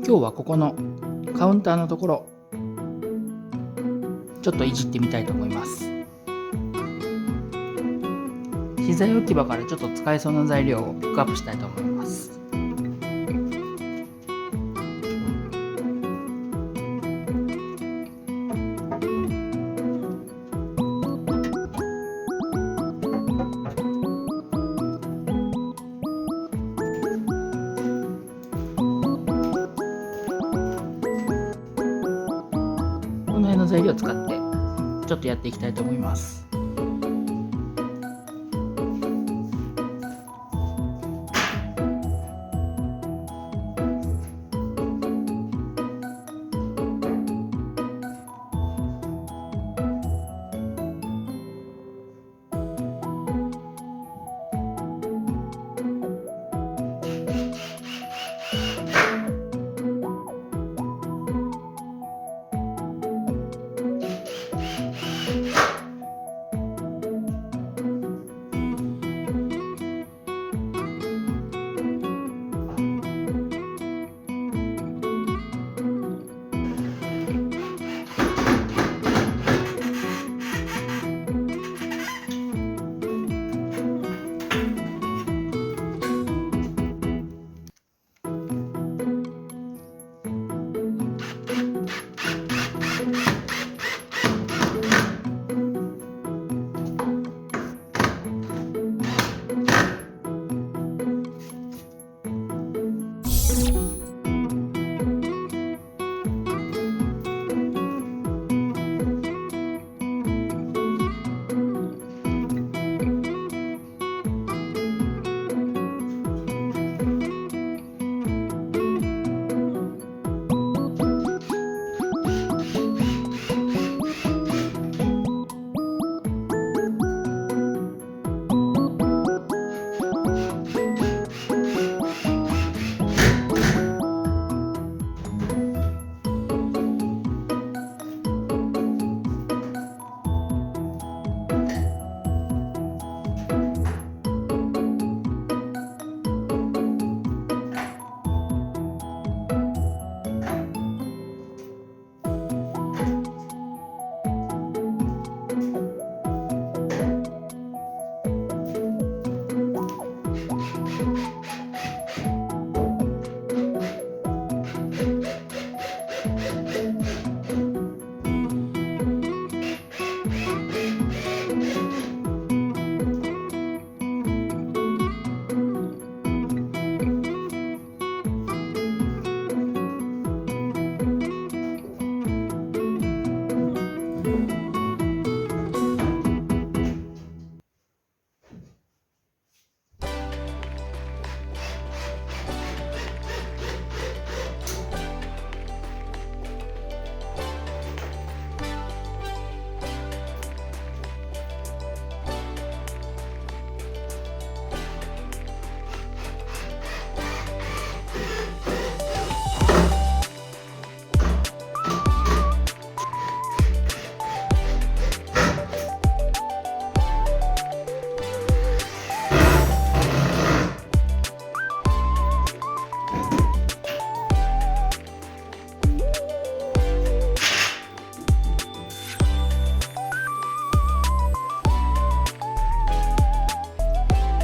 今日はここのカウンターのところちょっといじってみたいと思います。資材置き場からちょっと使えそうな材料をピックアップしたいと思います。この辺の材料を使ってちょっとやっていきたいと思います。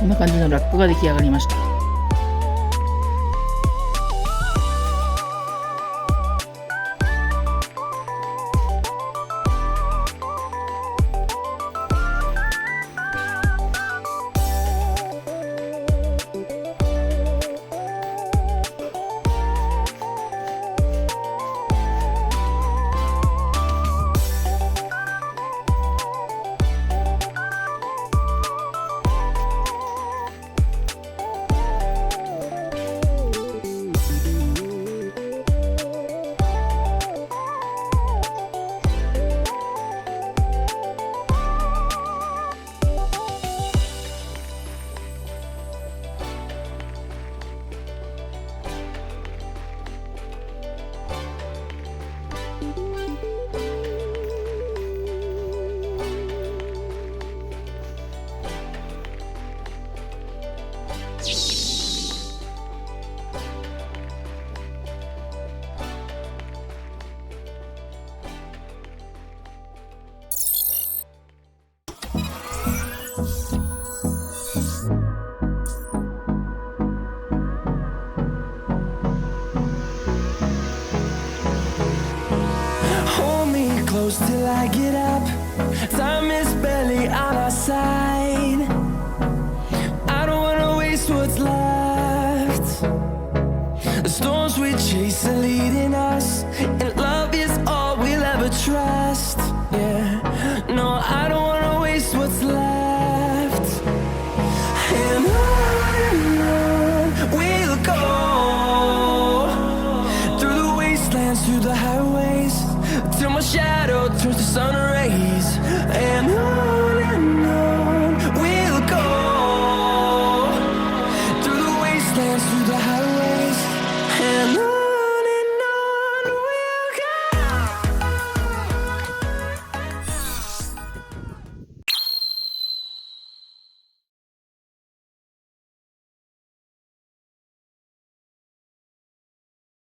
こんな感じのラックが出来上がりました。till I get up. Time is barely on our side. I don't wanna waste what's left. The storms we chase are leading us, and love is all we'll ever trust. Yeah, no, I don't wanna waste what's left. And on we'll go, through the wastelands, through the highways, till my shadow turns to sun rays. And on